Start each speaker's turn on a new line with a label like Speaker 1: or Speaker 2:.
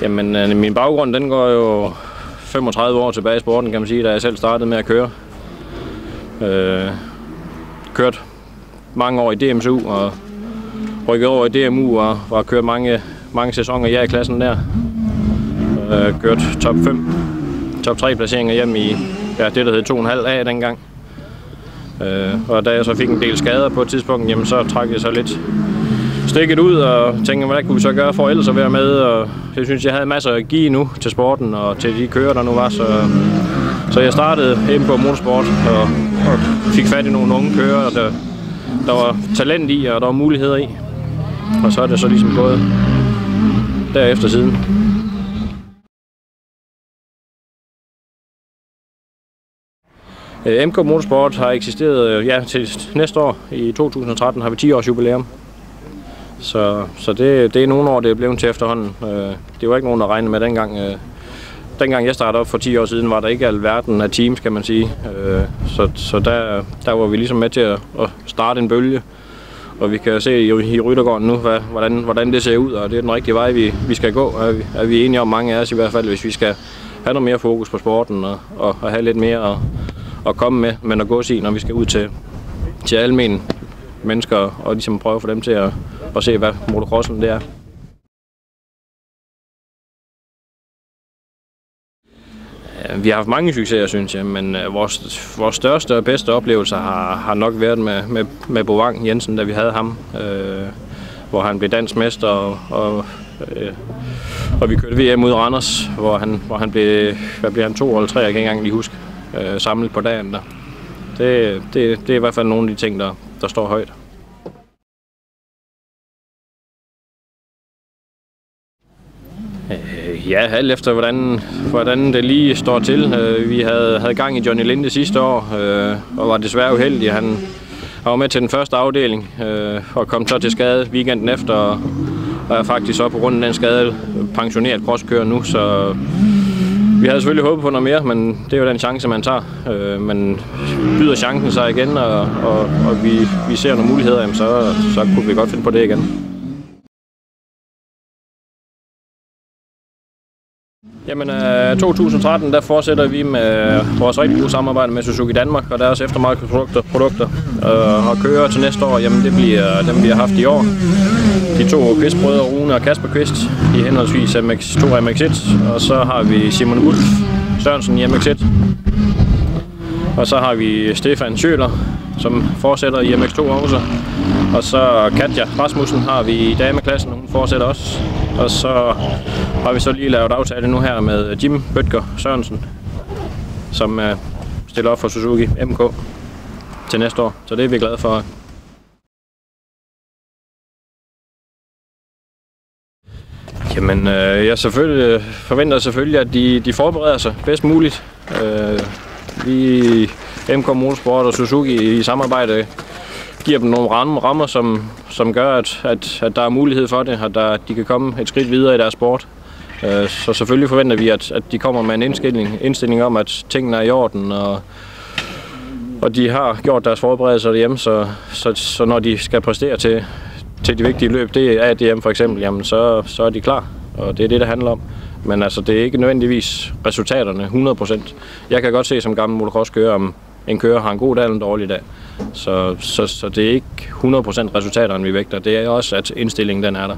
Speaker 1: Jamen, min baggrund den går jo 35 år tilbage i sporten, kan man sige, da jeg selv startede med at køre. Kørt mange år i DMSU og rykket over i DMU og var kørt mange sæsoner i A-klassen der. Kørt top 5, top 3 placeringer hjem i det, der hed 2,5 A dengang. Og da jeg så fik en del skader på et tidspunkt, jamen, så trak jeg så lidt stikket ud og tænkte, hvad kunne vi så gøre for ellers at være med. Og jeg synes, jeg havde masser at give nu til sporten og til de kører, der nu var. Så jeg startede MK Motorsport og fik fat i nogle unge kører, der var talent i og der var muligheder i. Og så er det så ligesom gået derefter siden. MK Motorsport har eksisteret til næste år. I 2013 har vi 10 års jubilæum. Så det er nogle år, det er blevet til efterhånden. Det var ikke nogen, der regnede med dengang. Dengang jeg startede op for 10 år siden, var der ikke alverden af teams, kan man sige. Så der var vi ligesom med til at starte en bølge. Og vi kan se i Ryttergården nu, hvordan det ser ud, og det er den rigtige vej, vi skal gå. Er vi enige om, mange af os i hvert fald, hvis vi skal have noget mere fokus på sporten og have lidt mere at komme med, men at gå sig, når vi skal ud til almene mennesker og ligesom prøve at få dem til at se, hvad motocrossen det er. Vi har haft mange succeser, synes jeg, men vores største og bedste oplevelser har nok været med Bo Wang Jensen, da vi havde ham, hvor han blev dansk mester, og vi kørte VM ud i Randers, hvor han blev 2 eller 3, jeg kan ikke engang lige huske, samlet på dagen der. Det er i hvert fald nogle af de ting, der står højt. Ja, alt efter hvordan det lige står til. Vi havde gang i Johnny Linde sidste år, og var desværre uheldig. Han var med til den første afdeling og kom så til skade weekenden efter, og er faktisk så på grund af den skade pensioneret crosskører nu, så vi havde selvfølgelig håbet på noget mere, men det er jo den chance, man tager. Men byder chancen sig igen, og vi ser nogle muligheder, jamen så kunne vi godt finde på det igen. Jamen, 2013 der fortsætter vi med vores rigtig gode samarbejde med Suzuki Danmark og deres eftermarkedsprodukter. Og kører til næste år, jamen det bliver dem, vi har haft i år. De 2 Kvist-brødre, Rune og Kasper Kvist, i henholdsvis MX2 og MX1. Og så har vi Simon Wulf Sørensen i MX1. Og så har vi Stefan Schøler, som fortsætter i MX2 også. Og så Katja Rasmussen har vi i dameklassen, hun fortsætter også. Og så har vi så lige lavet aftale nu her med Jim Bødker Sørensen, som stiller op for Suzuki MK til næste år. Så det er vi glade for. Jamen, jeg forventer selvfølgelig, at de forbereder sig bedst muligt. Vi MK Motorsport og Suzuki i samarbejde giver dem nogle rammer, som gør, at der er mulighed for det, at de kan komme et skridt videre i deres sport. Så selvfølgelig forventer vi, at de kommer med en indstilling om, at tingene er i orden, og de har gjort deres forberedelser derhjemme, så når de skal præstere til de vigtige løb, det er ADM for eksempel, jamen så er de klar, og det er det handler om. Men altså, det er ikke nødvendigvis resultaterne 100%. Jeg kan godt se som gammel motocrosskører, om en kører har en god dag eller en dårlig dag. Så det er ikke 100% resultaterne, vi vægter. Det er også, at indstillingen den er der.